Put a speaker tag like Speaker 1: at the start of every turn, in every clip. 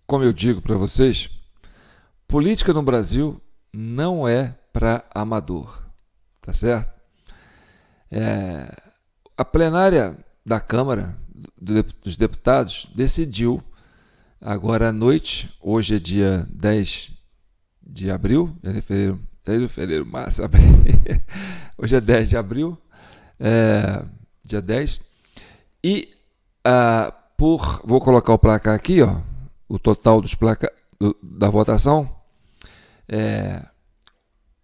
Speaker 1: como eu digo para vocês, política no Brasil não é para amador, tá certo? A plenária da Câmara dos Deputados decidiu agora à noite, hoje é dia 10 de abril, fevereiro, março, abril, hoje é 10 de abril, dia 10, e vou colocar o placar aqui, ó, o total da votação.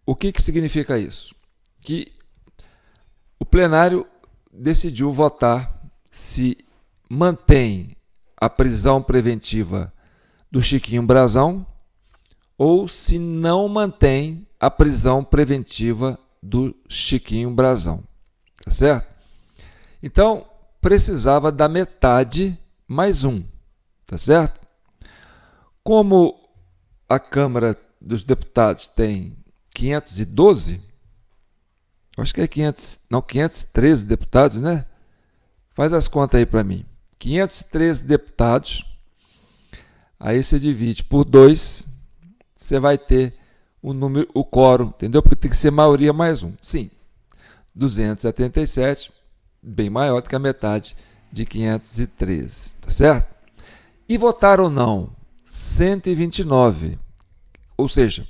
Speaker 1: O que significa isso? Que o plenário decidiu votar se mantém a prisão preventiva do Chiquinho Brazão ou se não mantém a prisão preventiva do Chiquinho Brazão, tá certo? Então, precisava da metade mais um, tá certo? Como a Câmara dos Deputados tem 512, acho que é 513 deputados, né? Faz as contas aí para mim. 513 deputados, aí você divide por 2, você vai ter o quórum, entendeu? Porque tem que ser maioria mais um. Sim, 277, bem maior do que a metade de 513, tá certo? E votaram não 129, ou seja,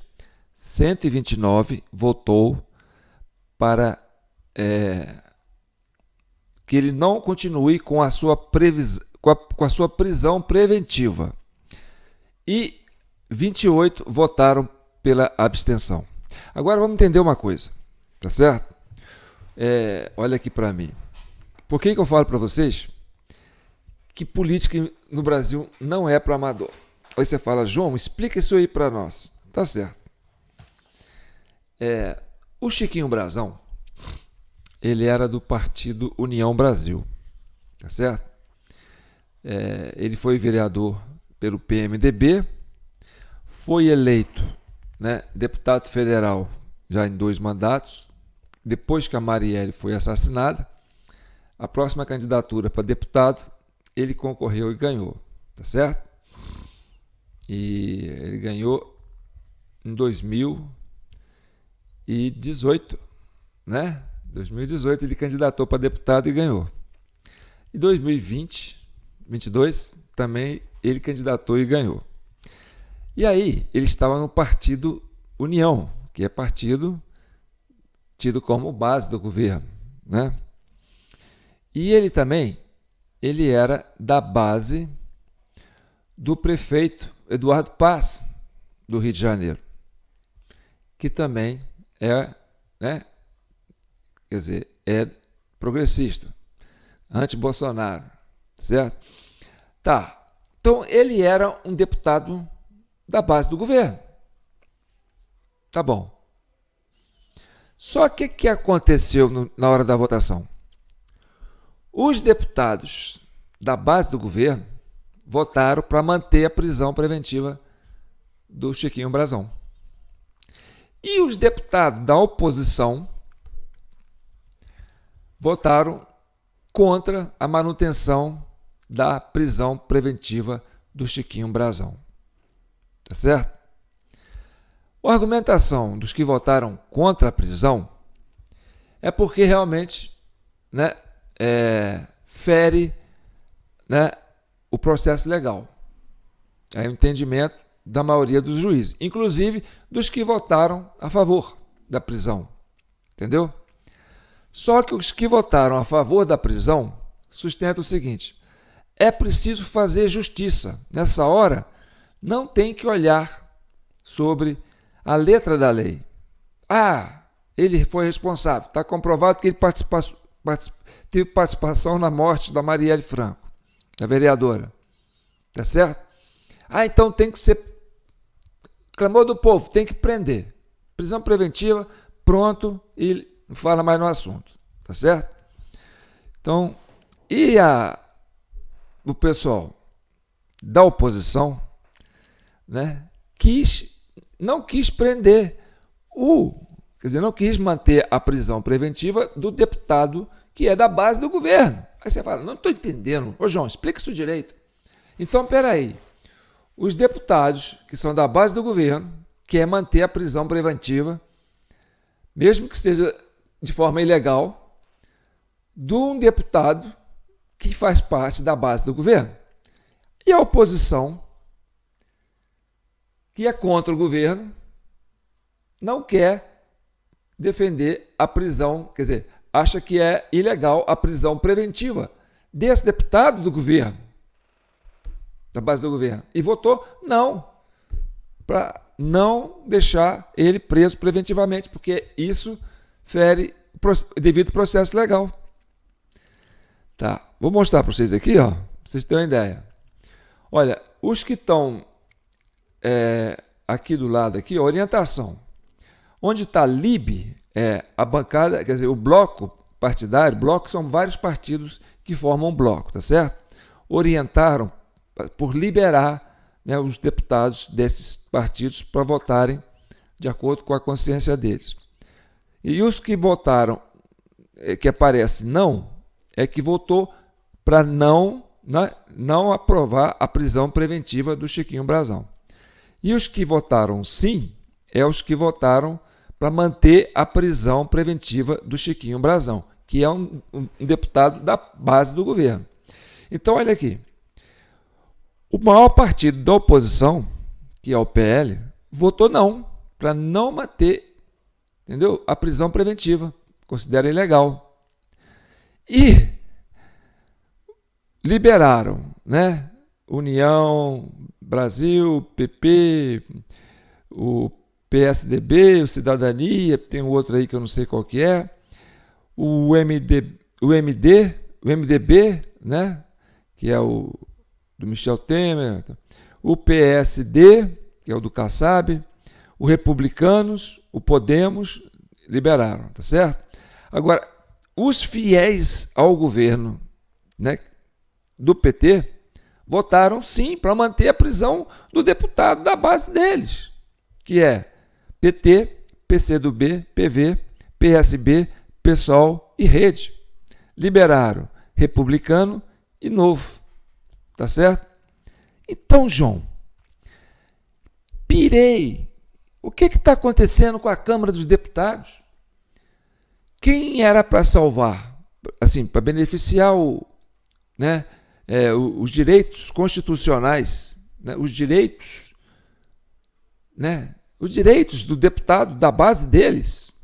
Speaker 1: 129 votou para que ele não continue com a sua prisão preventiva. E 28 votaram pela abstenção. Agora vamos entender uma coisa, tá certo? Olha aqui para mim. Por que eu falo para vocês que política no Brasil não é para amador? Aí você fala, João, explica isso aí para nós. Tá certo. O Chiquinho Brazão, ele era do partido União Brasil, tá certo? Ele foi vereador pelo PMDB, foi eleito, né, deputado federal já em 2 mandatos. Depois que a Marielle foi assassinada, a próxima candidatura para deputado, ele concorreu e ganhou, tá certo? E ele ganhou em 2018, né? 2018 ele candidatou para deputado e ganhou. Em 2022 também ele candidatou e ganhou. E aí ele estava no partido União, que é partido tido como base do governo, né? E ele também, ele era da base do prefeito Eduardo Paes, do Rio de Janeiro, que também né, quer dizer, é progressista, anti-Bolsonaro, certo? Tá, então ele era um deputado da base do governo. Tá bom. Só que o que aconteceu na hora da votação? Os deputados da base do governo votaram para manter a prisão preventiva do Chiquinho Brazão. E os deputados da oposição votaram contra a manutenção da prisão preventiva do Chiquinho Brazão. Tá certo? A argumentação dos que votaram contra a prisão é porque realmente, né, fere, né, o processo legal. É o entendimento da maioria dos juízes, inclusive dos que votaram a favor da prisão. Entendeu? Só que os que votaram a favor da prisão sustentam o seguinte: é preciso fazer justiça. Nessa hora, não tem que olhar sobre a letra da lei. Ele foi responsável. Está comprovado que ele teve participação na morte da Marielle Franco, da vereadora. Tá certo? Então tem que ser clamor do povo, tem que prender. Prisão preventiva, pronto, e não fala mais no assunto. Tá certo? Então, o pessoal da oposição, né, não quis prender quer dizer, não quis manter a prisão preventiva do deputado que é da base do governo. Aí você fala, não estou entendendo. Ô João, explica isso direito. Então, peraí. os deputados que são da base do governo querem manter a prisão preventiva, mesmo que seja de forma ilegal, de um deputado que faz parte da base do governo. E a oposição, que é contra o governo, não quer defender a prisão, quer dizer, acha que é ilegal a prisão preventiva desse deputado do governo, da base do governo, e votou não, para não deixar ele preso preventivamente, porque isso fere o devido processo legal. Tá, vou mostrar para vocês aqui, ó, pra vocês terem uma ideia. Olha, os que estão aqui do lado, aqui, ó, orientação. Onde está LIB, a bancada, quer dizer, o bloco partidário, bloco são vários partidos que formam um bloco, tá certo? Orientaram por liberar, né, os deputados desses partidos para votarem de acordo com a consciência deles. E os que votaram, que aparece não, é que votou para não aprovar a prisão preventiva do Chiquinho Brazão. E os que votaram sim, os que votaram para manter a prisão preventiva do Chiquinho Brazão, que é um deputado da base do governo. Então, olha aqui. O maior partido da oposição, que é o PL, votou não, para não manter, entendeu? A prisão preventiva, considera ilegal. E liberaram, né? União, Brasil, PP, o PSDB, o Cidadania, tem um outro aí que eu não sei qual que é, o MDB, né? Que é o do Michel Temer, o PSD, que é o do Kassab, o Republicanos, o Podemos, liberaram, tá certo? Agora, os fiéis ao governo, né, do PT, votaram sim para manter a prisão do deputado da base deles, que é PT, PCdoB, PV, PSB, PSOL e Rede. Liberaram Republicano e Novo. Tá certo? Então, João, pirei. O que está acontecendo com a Câmara dos Deputados? Quem era para salvar, assim, para beneficiar os direitos constitucionais, né, os direitos do deputado, da base deles,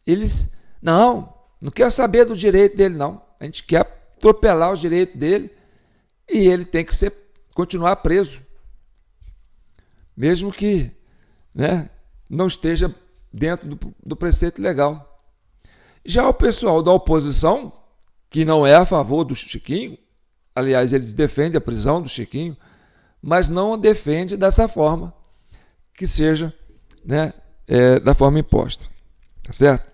Speaker 1: eles, não quero saber do direito dele, não. A gente quer atropelar os direitos dele e ele tem que continuar preso, mesmo que, né, não esteja dentro do preceito legal. Já o pessoal da oposição, que não é a favor do Chiquinho, aliás, eles defendem a prisão do Chiquinho, mas não defende dessa forma, que seja, né, da forma imposta. Tá certo?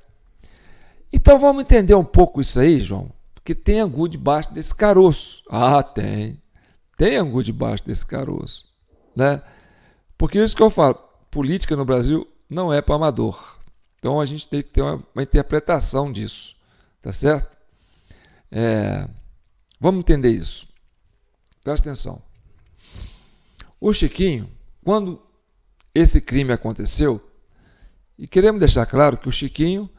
Speaker 1: Então vamos entender um pouco isso aí, João, porque tem angu debaixo desse caroço. Ah, tem angu debaixo desse caroço, né? Porque isso que eu falo, política no Brasil não é para amador. Então a gente tem que ter uma interpretação disso, tá certo? Vamos entender isso. Presta atenção. O Chiquinho, quando esse crime aconteceu, e queremos deixar claro que o Chiquinho,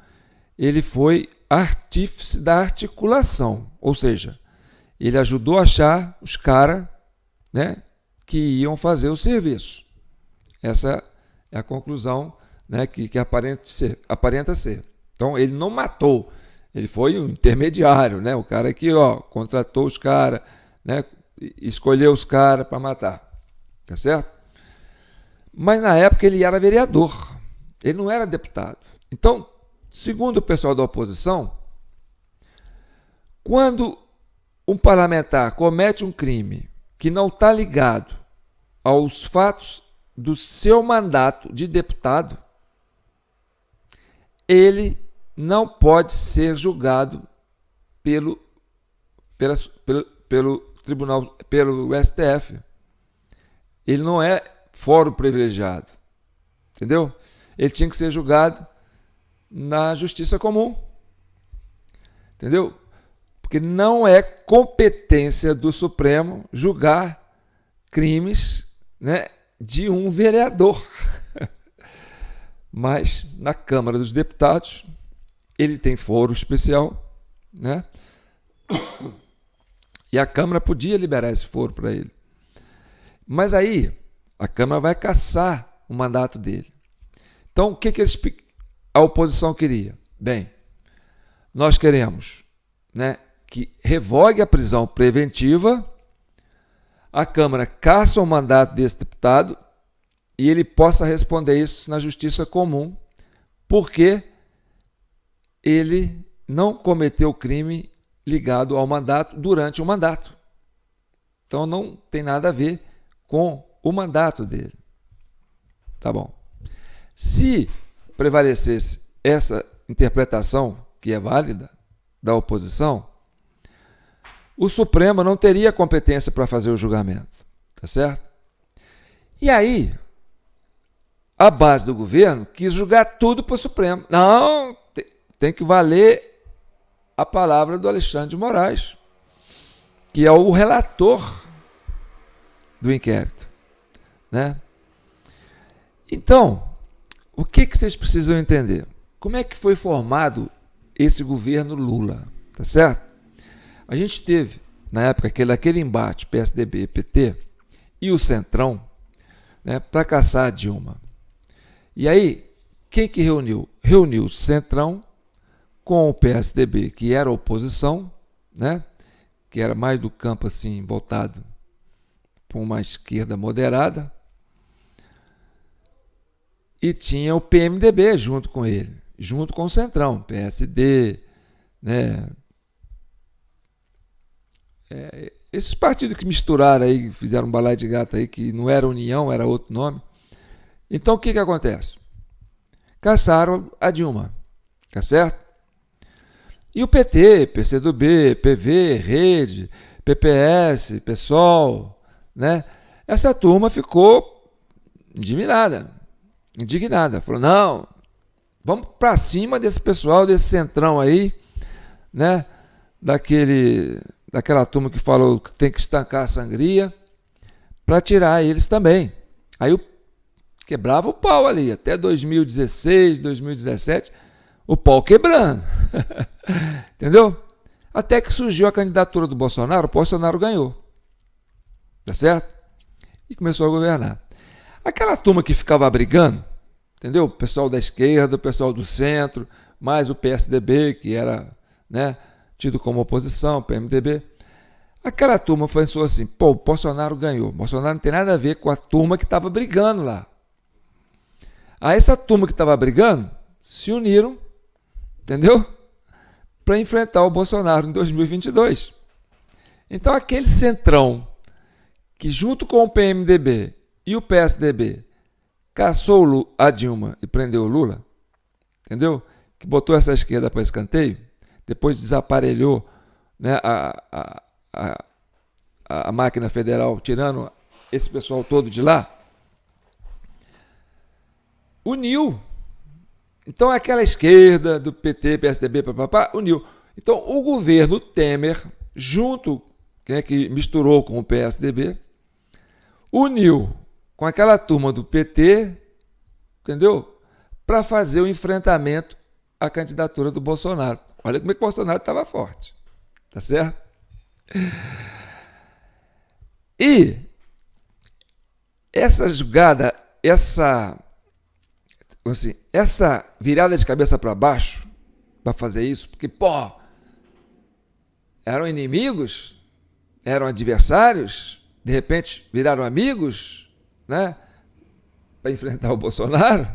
Speaker 1: ele foi artífice da articulação, ou seja, ele ajudou a achar os caras, né, que iam fazer o serviço. Essa é a conclusão, né, que aparenta ser. Então, ele não matou, ele foi um intermediário, né, o cara que contratou os caras, né, escolheu os caras para matar. Tá certo? Mas na época ele era vereador, ele não era deputado. Então, segundo o pessoal da oposição, quando um parlamentar comete um crime que não está ligado aos fatos do seu mandato de deputado, ele não pode ser julgado pelo tribunal, pelo STF. Ele não é fórum privilegiado, entendeu? Ele tinha que ser julgado na justiça comum, entendeu? Porque não é competência do Supremo julgar crimes né, de um vereador. Mas na Câmara dos Deputados ele tem foro especial, né? E a Câmara podia liberar esse foro para ele. Mas aí a Câmara vai cassar o mandato dele. Então, o que a oposição queria? Bem, nós queremos, né, que revogue a prisão preventiva, a Câmara caça o mandato desse deputado e ele possa responder isso na justiça comum, porque ele não cometeu crime ligado ao mandato durante o mandato. Então não tem nada a ver com o mandato dele. Tá bom. Se prevalecesse essa interpretação, que é válida, da oposição, o Supremo não teria competência para fazer o julgamento. Tá certo? E aí, a base do governo quis julgar tudo para o Supremo. Não, tem que valer a palavra do Alexandre de Moraes, que é o relator do inquérito, né? Então, o que vocês precisam entender? Como é que foi formado esse governo Lula, tá certo? A gente teve, na época, aquele embate PSDB-PT e o Centrão, né, para caçar a Dilma. E aí, quem que reuniu? Reuniu o Centrão com o PSDB, que era a oposição, né, que era mais do campo assim, voltado para uma esquerda moderada, e tinha o PMDB junto com ele, junto com o Centrão, PSD, né, esses partidos que misturaram aí, fizeram um balaio de gato aí, que não era União, era outro nome. Então, o que acontece? Caçaram a Dilma, tá certo? E o PT, PCdoB, PV, Rede, PPS, PSOL, né? Essa turma ficou indignada. Falou, não, vamos para cima desse pessoal, desse Centrão aí, né? Daquela turma que falou que tem que estancar a sangria, para tirar eles também. Aí quebrava o pau ali, até 2016, 2017, o pau quebrando. Entendeu? Até que surgiu a candidatura do Bolsonaro, o Bolsonaro ganhou. Tá certo? E começou a governar. Aquela turma que ficava brigando, entendeu? O pessoal da esquerda, o pessoal do centro, mais o PSDB, que era, né, tido como oposição, PMDB. Aquela turma pensou assim, pô, o Bolsonaro ganhou. O Bolsonaro não tem nada a ver com a turma que estava brigando lá. Aí essa turma que estava brigando se uniram, entendeu? Para enfrentar o Bolsonaro em 2022. Então aquele Centrão que junto com o PMDB e o PSDB caçou a Dilma e prendeu o Lula, entendeu? Que botou essa esquerda para escanteio, depois desaparelhou, né, a máquina federal, tirando esse pessoal todo de lá, uniu. Então aquela esquerda do PT, PSDB, papapá, uniu. Então o governo Temer, junto, que misturou com o PSDB, uniu com aquela turma do PT, entendeu? Para fazer o enfrentamento à candidatura do Bolsonaro. Olha como é que o Bolsonaro estava forte. Tá certo? E essa jogada, essa virada de cabeça para baixo, para fazer isso, porque, pô, eram inimigos, eram adversários, de repente viraram amigos, né, para enfrentar o Bolsonaro.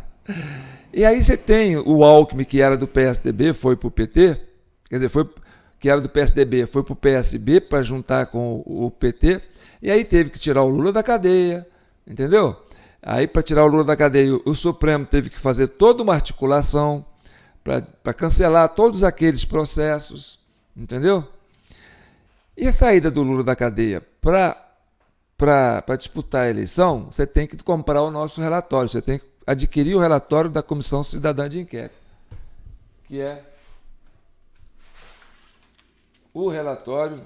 Speaker 1: E aí você tem o Alckmin, que era do PSDB, foi para o PT, quer dizer, que era do PSDB, foi para o PSB para juntar com o PT, e aí teve que tirar o Lula da cadeia, entendeu? Aí, para tirar o Lula da cadeia, o Supremo teve que fazer toda uma articulação para cancelar todos aqueles processos, entendeu? E a saída do Lula da cadeia para disputar a eleição, você tem que comprar o nosso relatório, você tem que adquirir o relatório da Comissão Cidadã de Inquérito, que é o relatório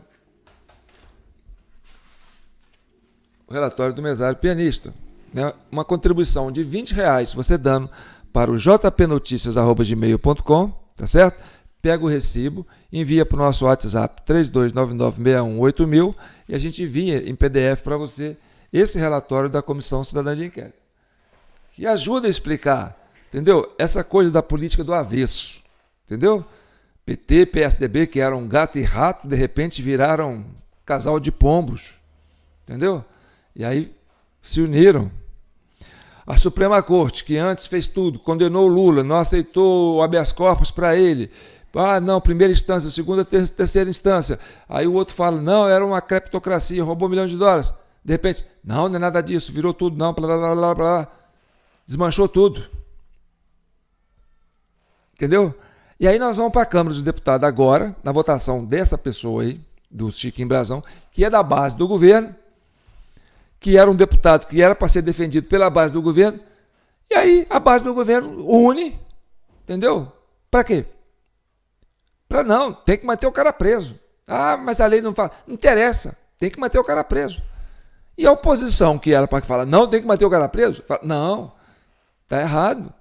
Speaker 1: o relatório do mesário pianista. Né? Uma contribuição de R$20 você dando para o jpnoticias@gmail.com, tá certo? Pega o recibo, envia para o nosso WhatsApp 3299618000 e a gente envia em PDF para você esse relatório da Comissão Cidadã de Inquérito, que ajuda a explicar, entendeu? Essa coisa da política do avesso, entendeu? PT, PSDB, que eram gato e rato, de repente viraram casal de pombos, entendeu? E aí se uniram. A Suprema Corte, que antes fez tudo, condenou o Lula, não aceitou o habeas corpus para ele. Ah, não, primeira instância, segunda, terceira instância. Aí o outro fala, não, era uma criptocracia, roubou $1 milhão. De repente, não é nada disso, virou tudo, não, blá, blá, blá, blá. Desmanchou tudo. Entendeu? E aí nós vamos para a Câmara dos Deputados agora, na votação dessa pessoa aí, do Chiquinho Brazão, que é da base do governo, que era um deputado que era para ser defendido pela base do governo, e aí a base do governo une, entendeu? Para quê? Para não, tem que manter o cara preso. Ah, mas a lei não fala. Não interessa, tem que manter o cara preso. E a oposição, que era para falar, não, tem que manter o cara preso, fala, não, está errado.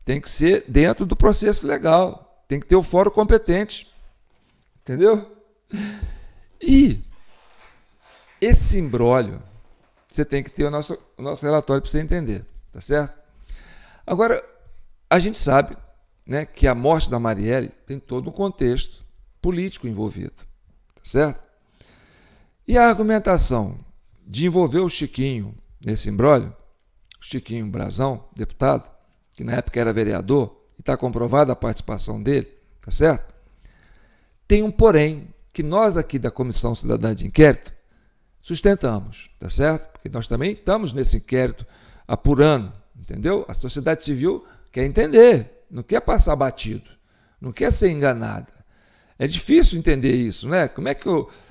Speaker 1: Tem que ser dentro do processo legal, tem que ter o fórum competente, entendeu? E esse imbróglio, você tem que ter o nosso relatório para você entender, tá certo? Agora, a gente sabe, né, que a morte da Marielle tem todo um contexto político envolvido, tá certo? E a argumentação de envolver o Chiquinho nesse imbróglio, o Chiquinho Brazão, deputado, que na época era vereador, e está comprovada a participação dele, tá certo? Tem um porém, que nós aqui da Comissão Cidadã de Inquérito sustentamos, tá certo? Porque nós também estamos nesse inquérito apurando, entendeu? A sociedade civil quer entender, não quer passar batido, não quer ser enganada. É difícil entender isso, né? Como é que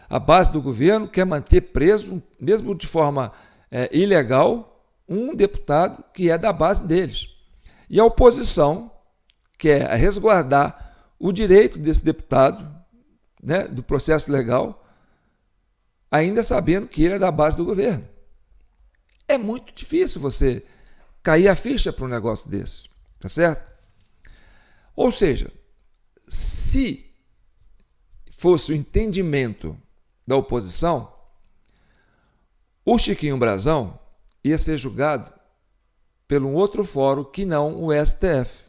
Speaker 1: a base do governo quer manter preso, mesmo de forma ilegal, um deputado que é da base deles? E a oposição quer resguardar o direito desse deputado, né, do processo legal, ainda sabendo que ele é da base do governo. É muito difícil você cair a ficha para um negócio desse, tá certo? Ou seja, se fosse o entendimento da oposição, o Chiquinho Brazão ia ser julgado pelo um outro fórum que não o STF.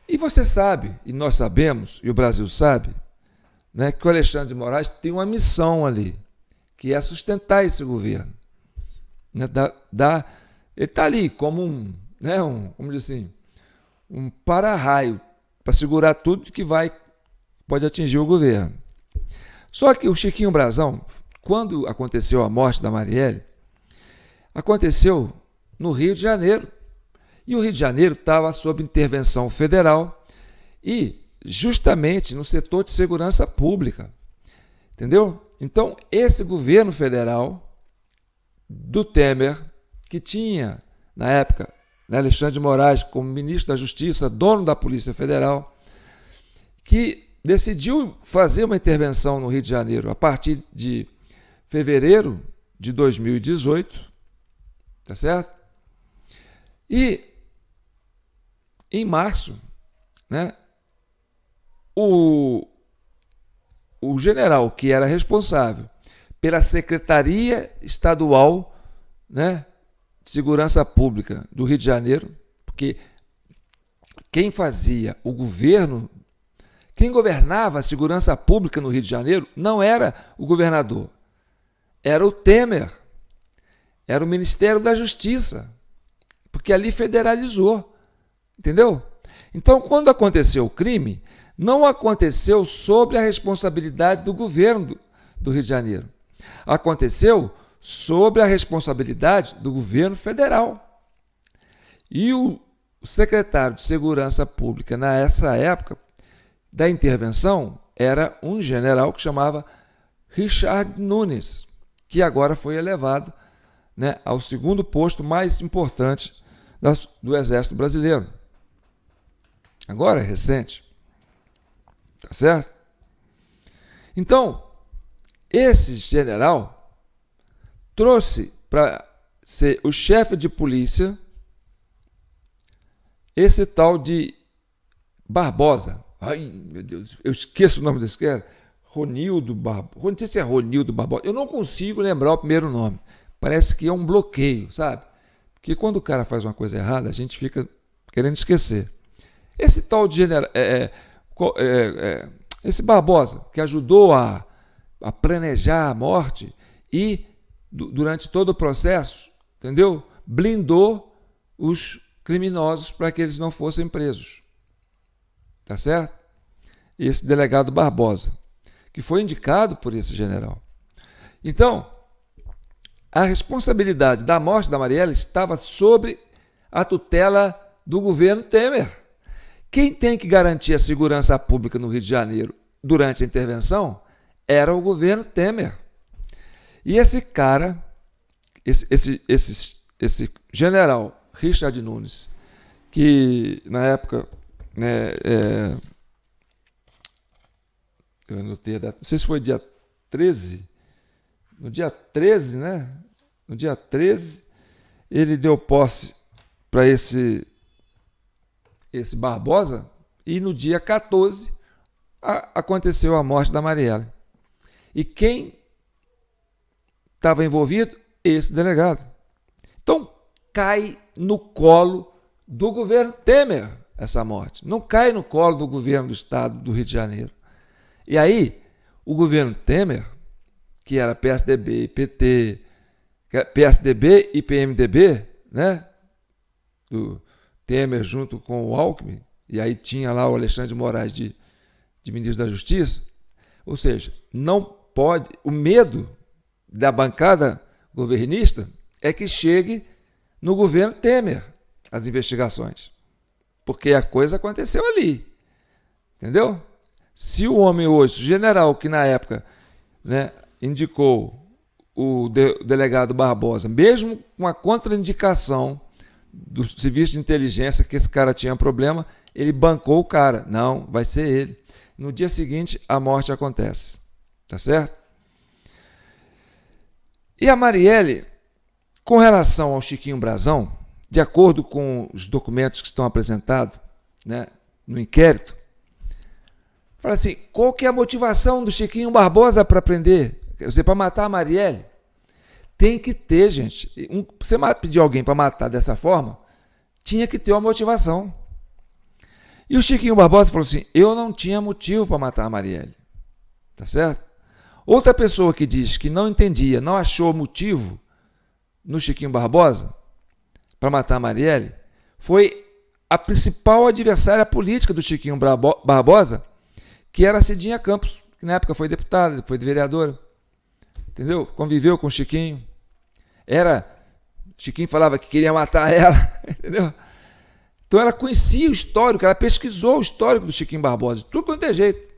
Speaker 1: E você sabe, e nós sabemos, e o Brasil sabe, né, que o Alexandre de Moraes tem uma missão ali, que é sustentar esse governo. Né, ele está ali como como diz assim, um para-raio para segurar tudo que pode atingir o governo. Só que o Chiquinho Brazão, quando aconteceu a morte da Marielle, aconteceu no Rio de Janeiro. E o Rio de Janeiro estava sob intervenção federal e justamente no setor de segurança pública. Entendeu? Então, esse governo federal do Temer, que tinha, na época, Alexandre de Moraes como ministro da Justiça, dono da Polícia Federal, que decidiu fazer uma intervenção no Rio de Janeiro a partir de fevereiro de 2018, tá certo? E em março, né, o general que era responsável pela Secretaria Estadual, né, de Segurança Pública do Rio de Janeiro, porque quem fazia o governo, quem governava a segurança pública no Rio de Janeiro não era o governador, era o Temer, era o Ministério da Justiça, porque ali federalizou, entendeu? Então, quando aconteceu o crime, não aconteceu sobre a responsabilidade do governo do Rio de Janeiro. Aconteceu sobre a responsabilidade do governo federal. E o secretário de Segurança Pública, nessa época da intervenção, era um general que chamava Richard Nunes, que agora foi elevado, né, ao segundo posto mais importante do Exército Brasileiro. Agora é recente. Tá certo? Então, esse general trouxe para ser o chefe de polícia esse tal de Barbosa. Ai, meu Deus, eu esqueço o nome desse cara. Ronildo Barbosa. Não sei se é Ronildo Barbosa. Eu não consigo lembrar o primeiro nome. Parece que é um bloqueio, sabe? Porque quando o cara faz uma coisa errada, a gente fica querendo esquecer. Esse tal de general, esse Barbosa, que ajudou a planejar a morte e, durante todo o processo, entendeu? Blindou os criminosos para que eles não fossem presos. Tá certo? Esse delegado Barbosa, que foi indicado por esse general. Então, a responsabilidade da morte da Marielle estava sobre a tutela do governo Temer. Quem tem que garantir a segurança pública no Rio de Janeiro durante a intervenção era o governo Temer. E esse cara, esse general Richard Nunes, que na época, né, eu anotei a data, não sei se foi dia 13, no dia 13, né? No dia 13, ele deu posse para esse Barbosa e no dia 14 aconteceu a morte da Marielle. E quem estava envolvido? Esse delegado. Então, cai no colo do governo Temer essa morte. Não cai no colo do governo do estado do Rio de Janeiro. E aí, o governo Temer, que era PSDB, PT, PSDB e PMDB, né? Do Temer junto com o Alckmin, e aí tinha lá o Alexandre de Moraes de ministro da Justiça. Ou seja, não pode, o medo da bancada governista é que chegue no governo Temer as investigações, porque a coisa aconteceu ali, entendeu? Se o homem hoje, o general que na época, né, indicou o delegado Barbosa, mesmo com a contraindicação do serviço de inteligência que esse cara tinha problema, ele bancou o cara. Não, vai ser ele. No dia seguinte, a morte acontece. Tá certo? E a Marielle, com relação ao Chiquinho Brazão, de acordo com os documentos que estão apresentados, né, no inquérito, fala assim, qual que é a motivação do Chiquinho Barbosa para prender? Quer dizer, para matar a Marielle? Tem que ter, gente. Você pedir alguém para matar dessa forma, tinha que ter uma motivação. E o Chiquinho Barbosa falou assim, eu não tinha motivo para matar a Marielle. Tá certo? Outra pessoa que diz que não entendia, não achou motivo no Chiquinho Barbosa para matar a Marielle, foi a principal adversária política do Chiquinho Barbosa, que era a Cidinha Campos, que na época foi deputada, foi vereadora. Entendeu? Conviveu com o Chiquinho. Chiquinho falava que queria matar ela. Entendeu? Então ela conhecia o histórico, ela pesquisou o histórico do Chiquinho Barbosa, de tudo quanto é jeito.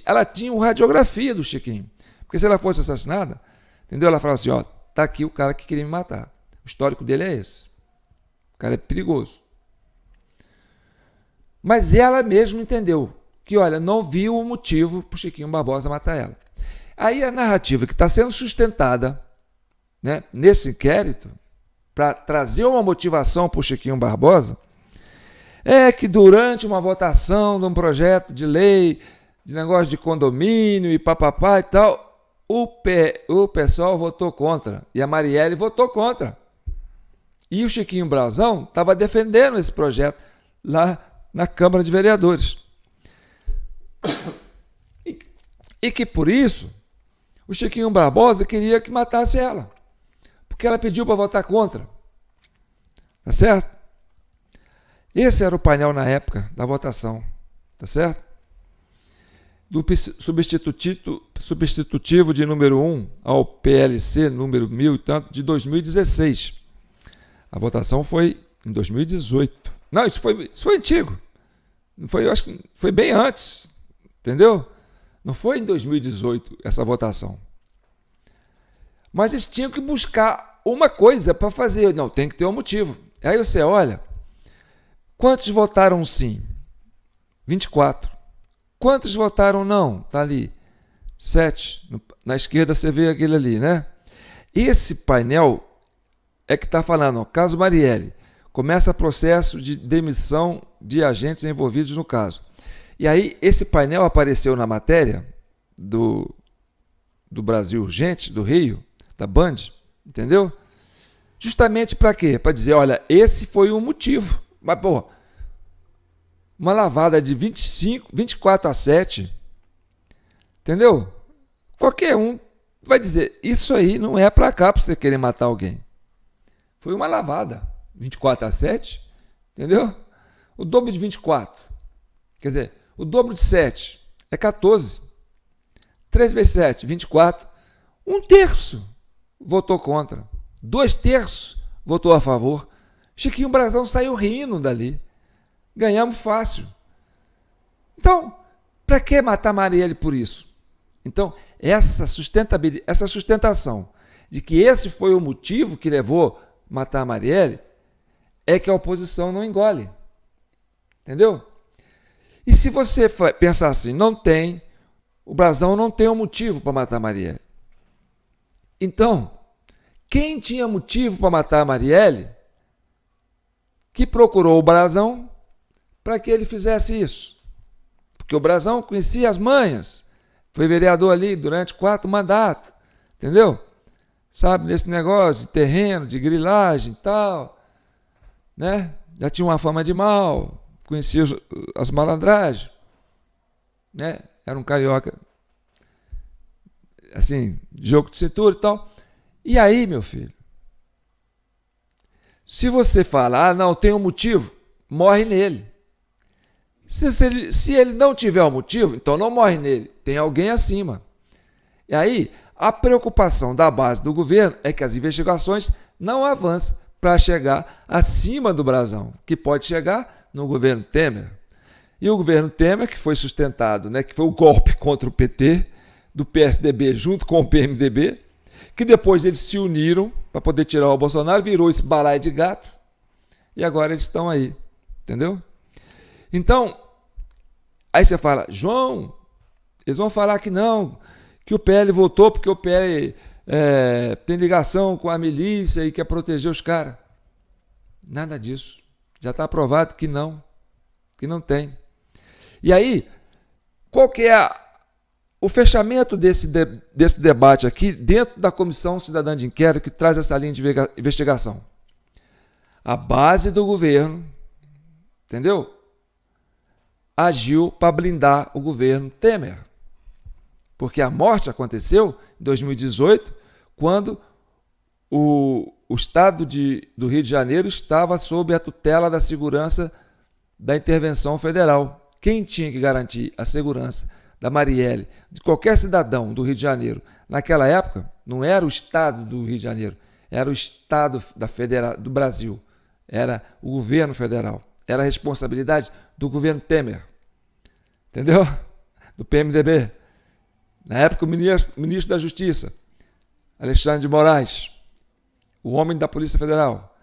Speaker 1: Ela tinha uma radiografia do Chiquinho. Porque se ela fosse assassinada, entendeu? Ela falava assim, ó, tá aqui o cara que queria me matar. O histórico dele é esse. O cara é perigoso. Mas ela mesma entendeu que, olha, não viu o motivo para o Chiquinho Barbosa matar ela. Aí a narrativa que está sendo sustentada, né, nesse inquérito, para trazer uma motivação para o Chiquinho Barbosa, é que durante uma votação de um projeto de lei, de negócio de condomínio e papapá e tal, o pessoal votou contra e a Marielle votou contra. E o Chiquinho Brazão estava defendendo esse projeto lá na Câmara de Vereadores. E que por isso o Chiquinho Barbosa queria que matasse ela, porque ela pediu para votar contra. Tá certo? Esse era o painel na época da votação. Tá certo? Do substitutivo de número 1 ao PLC número 1000 e tanto de 2016. A votação foi em 2018. Não, isso foi antigo. Eu acho que foi bem antes. Entendeu? Não foi em 2018 essa votação. Mas eles tinham que buscar uma coisa para fazer. Não, tem que ter um motivo. Aí você olha, quantos votaram sim? 24. Quantos votaram não? Está ali. 7. Na esquerda você vê aquele ali, né? esse painel é que está falando, ó, caso Marielle, começa processo de demissão de agentes envolvidos no caso. E aí, esse painel apareceu na matéria do Brasil Urgente, do Rio, da Band, entendeu? Justamente para quê? Para dizer, olha, esse foi o motivo. Mas, pô, uma lavada de 24/7, entendeu? Qualquer um vai dizer, isso aí não é para cá para você querer matar alguém. Foi uma lavada, 24/7, entendeu? O dobro de 24, quer dizer, o dobro de 7 é 14. 3 vezes 7, 24. 1/3 votou contra. 2/3 votou a favor. Chiquinho Brasão saiu rindo dali. Ganhamos fácil. Então, para que matar Marielle por isso? Então, essa sustentação de que esse foi o motivo que levou a matar a Marielle é que a oposição não engole. Entendeu? E se você pensar assim, o Brasão não tem um motivo para matar a Marielle. Então, quem tinha motivo para matar a Marielle, que procurou o Brasão para que ele fizesse isso. Porque o Brasão conhecia as manhas, foi vereador ali durante 4 mandatos, entendeu? Sabe, nesse negócio de terreno, de grilagem e tal, né? Já tinha uma fama de mal, conhecia as malandragens, né? Era um carioca, assim, jogo de cintura e tal. E aí, meu filho, se você fala, não, tem um motivo, morre nele. Se ele não tiver um motivo, então não morre nele, tem alguém acima. E aí, a preocupação da base do governo é que as investigações não avancem para chegar acima do Brasão, que pode chegar no governo Temer. E o governo Temer, que foi sustentado, né, que foi o golpe contra o PT, do PSDB junto com o PMDB, que depois eles se uniram para poder tirar o Bolsonaro, virou esse balaio de gato, e agora eles estão aí, entendeu? Então, aí você fala, João, eles vão falar que não, que o PL votou porque o PL tem ligação com a milícia e quer proteger os caras. Nada disso. Já está aprovado que não tem. E aí, qual que é o fechamento desse debate aqui dentro da Comissão Cidadã de Inquérito que traz essa linha de investigação? A base do governo, entendeu? Agiu para blindar o governo Temer. Porque a morte aconteceu em 2018, quando o estado do Rio de Janeiro estava sob a tutela da segurança da intervenção federal. Quem tinha que garantir a segurança da Marielle, de qualquer cidadão do Rio de Janeiro, naquela época, não era o estado do Rio de Janeiro, era o estado do Brasil, era o governo federal, era a responsabilidade do governo Temer, entendeu? Do PMDB. Na época, o ministro da Justiça, Alexandre de Moraes, o homem da Polícia Federal,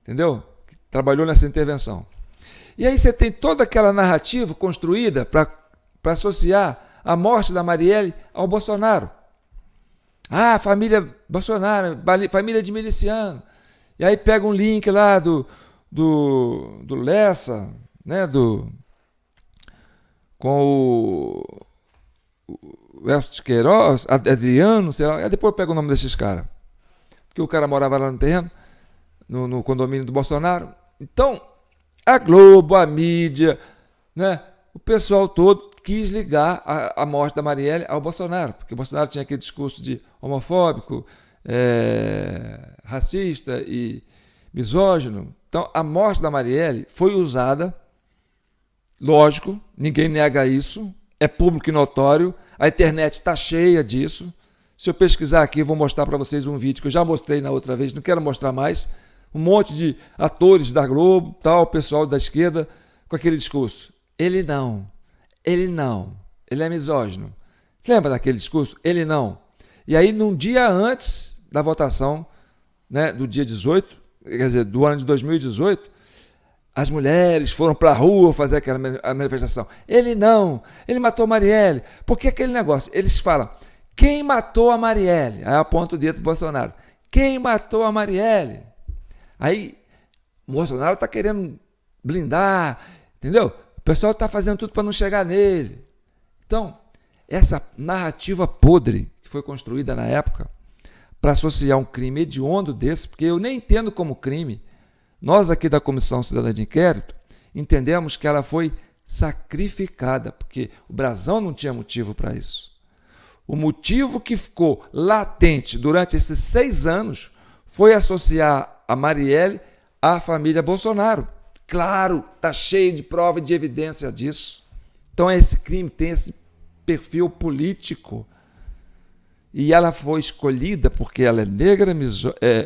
Speaker 1: entendeu? Que trabalhou nessa intervenção. E aí você tem toda aquela narrativa construída para associar a morte da Marielle ao Bolsonaro. Ah, família Bolsonaro, família de miliciano. E aí pega um link lá do Lessa, né? Com o Elcio de Queiroz, Adriano, sei lá. Aí depois pega o nome desses caras. Porque o cara morava lá no terreno, no condomínio do Bolsonaro. Então, a Globo, a mídia, né? O pessoal todo quis ligar a morte da Marielle ao Bolsonaro, porque o Bolsonaro tinha aquele discurso de homofóbico, racista e misógino. Então, a morte da Marielle foi usada, lógico, ninguém nega isso, é público e notório, a internet está cheia disso. Se eu pesquisar aqui, eu vou mostrar para vocês um vídeo que eu já mostrei na outra vez, não quero mostrar mais, um monte de atores da Globo, tal, pessoal da esquerda, com aquele discurso. Ele é misógino. Você lembra daquele discurso? Ele não. E aí, num dia antes da votação, né, do dia 18, quer dizer, do ano de 2018, as mulheres foram para a rua fazer aquela manifestação. Ele matou a Marielle. Porque aquele negócio, eles falam, quem matou a Marielle? Aí aponta o dedo para o Bolsonaro. Quem matou a Marielle? Aí, Bolsonaro está querendo blindar, entendeu? O pessoal está fazendo tudo para não chegar nele. Então, essa narrativa podre que foi construída na época para associar um crime hediondo desse, porque eu nem entendo como crime, nós aqui da Comissão Cidadã de Inquérito entendemos que ela foi sacrificada, porque o Brazão não tinha motivo para isso. O motivo que ficou latente durante esses 6 anos foi associar a Marielle à família Bolsonaro. Claro, está cheio de prova e de evidência disso. Então esse crime tem esse perfil político. E ela foi escolhida porque ela é negra,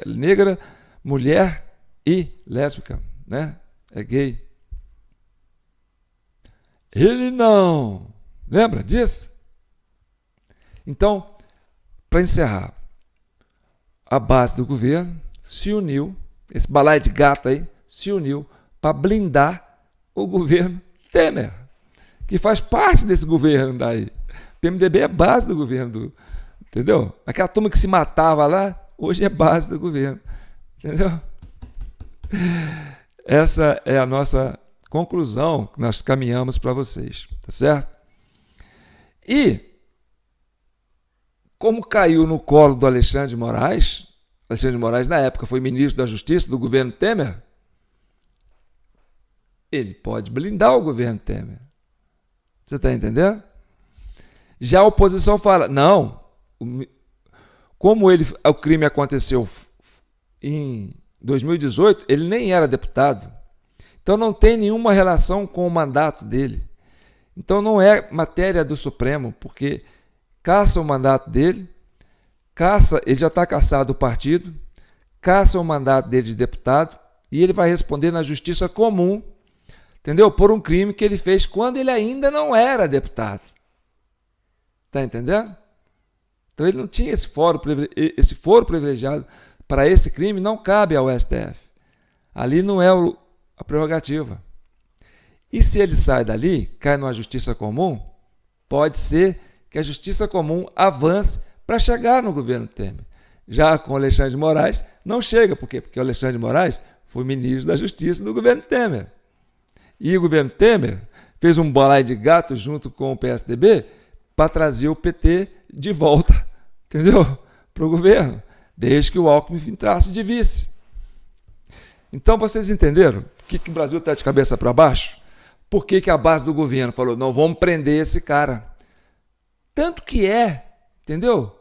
Speaker 1: negra, mulher e lésbica, né? É gay. Ele não. Lembra disso? Então, para encerrar, a base do governo se uniu, esse balaio de gato aí, se uniu para blindar o governo Temer, que faz parte desse governo daí. O PMDB é base do governo, entendeu? Aquela turma que se matava lá, hoje é base do governo, entendeu? Essa é a nossa conclusão que nós caminhamos para vocês, tá certo? E, como caiu no colo do Alexandre de Moraes na época foi ministro da Justiça do governo Temer, ele pode blindar o governo Temer. Você está entendendo? Já a oposição fala, não, como o crime aconteceu em 2018, ele nem era deputado. Então não tem nenhuma relação com o mandato dele. Então não é matéria do Supremo, porque caça o mandato dele, ele já está caçado o partido, caça o mandato dele de deputado e ele vai responder na justiça comum, entendeu? Por um crime que ele fez quando ele ainda não era deputado. Está entendendo? Então ele não tinha esse foro privilegiado para esse crime, não cabe ao STF. Ali não é a prerrogativa. E se ele sai dali, cai numa justiça comum, pode ser que a justiça comum avance para chegar no governo Temer. Já com o Alexandre de Moraes, não chega. Por quê? Porque o Alexandre de Moraes foi ministro da Justiça do governo Temer. E o governo Temer fez um balaio de gato junto com o PSDB para trazer o PT de volta, entendeu? Para o governo, desde que o Alckmin entrasse de vice. Então vocês entenderam que o Brasil está de cabeça para baixo? Por que a base do governo falou, não, vamos prender esse cara? Tanto que entendeu?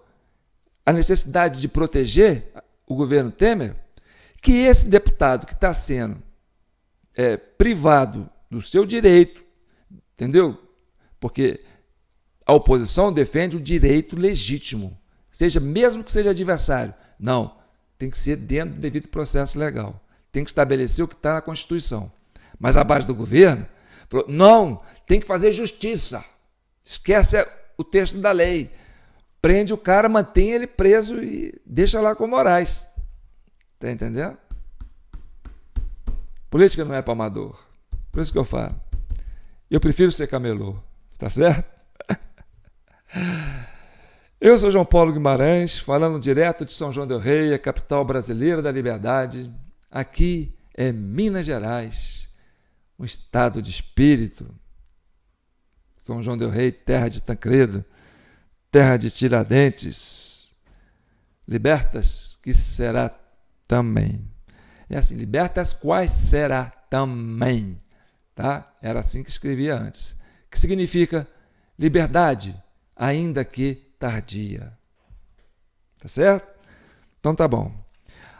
Speaker 1: A necessidade de proteger o governo Temer, que esse deputado que está sendo privado do seu direito, entendeu? Porque a oposição defende o direito legítimo, mesmo que seja adversário. Não, tem que ser dentro do devido processo legal. Tem que estabelecer o que está na Constituição. Mas a base do governo falou, não, tem que fazer justiça. Esquece o texto da lei. Prende o cara, mantém ele preso e deixa lá com o Moraes. Está entendendo? Política não é para amador. Por isso que eu falo. Eu prefiro ser camelô. Tá certo? Eu sou João Paulo Guimarães, falando direto de São João del Rei, a capital brasileira da liberdade. Aqui é Minas Gerais, um estado de espírito. São João del Rei, terra de Tancredo, terra de Tiradentes. Libertas, que será também. É assim, libertas, quais será também. Tá? Era assim que escrevia antes. Que significa liberdade, ainda que tardia. Tá certo? Então tá bom.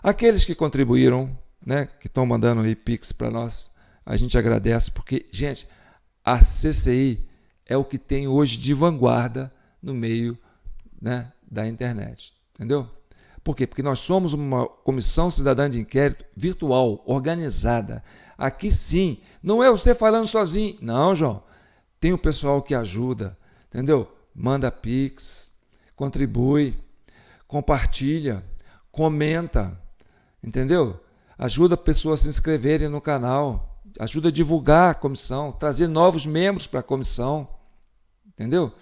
Speaker 1: Aqueles que contribuíram, né, que estão mandando aí Pix para nós, a gente agradece, porque, gente, a CCI é o que tem hoje de vanguarda no meio, né, da internet. Entendeu? Por quê? Porque nós somos uma comissão cidadã de inquérito virtual, organizada. Aqui sim, não é você falando sozinho. Não, João. Tem o pessoal que ajuda, entendeu? Manda Pix, contribui, compartilha, comenta, entendeu? Ajuda a pessoas a se inscreverem no canal, ajuda a divulgar a comissão, trazer novos membros para a comissão, entendeu?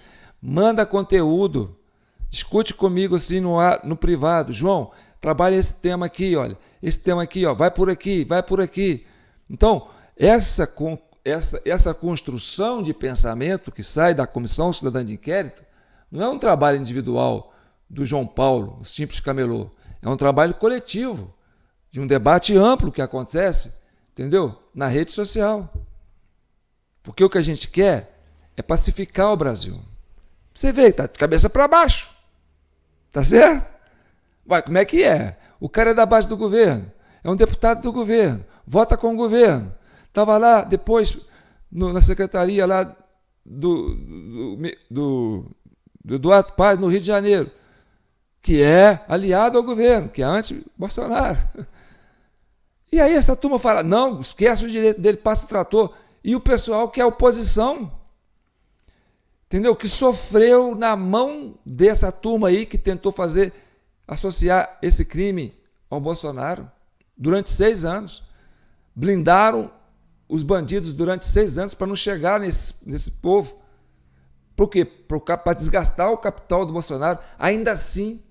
Speaker 1: Manda conteúdo, discute comigo assim no privado. João, trabalha esse tema aqui, olha, esse tema aqui, ó, vai por aqui, vai por aqui. Então, essa construção de pensamento que sai da Comissão Cidadã de Inquérito não é um trabalho individual do João Paulo, o simples camelô. É um trabalho coletivo, de um debate amplo que acontece, entendeu? Na rede social. Porque o que a gente quer é pacificar o Brasil. Você vê, tá de cabeça para baixo. Tá certo? Vai, como é que é? O cara é da base do governo, é um deputado do governo, vota com o governo. Estava lá, depois, na secretaria lá do Eduardo Paes, no Rio de Janeiro, que é aliado ao governo, que é anti-Bolsonaro. E aí essa turma fala, não, esquece o direito dele, passa o trator. E o pessoal que é oposição, entendeu? Que sofreu na mão dessa turma aí que tentou associar esse crime ao Bolsonaro durante 6 anos. Blindaram os bandidos durante 6 anos para não chegar nesse povo. Por quê? Para desgastar o capital do Bolsonaro. Ainda assim,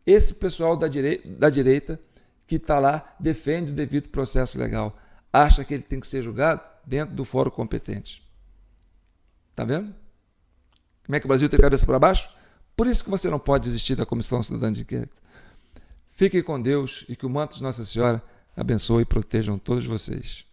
Speaker 1: esse pessoal da direita que está lá defende o devido processo legal. Acha que ele tem que ser julgado dentro do fórum competente. Está vendo? Como é que o Brasil tem cabeça para baixo? Por isso que você não pode desistir da Comissão Cidadã de Inquérito. Fiquem com Deus e que o manto de Nossa Senhora abençoe e protejam todos vocês.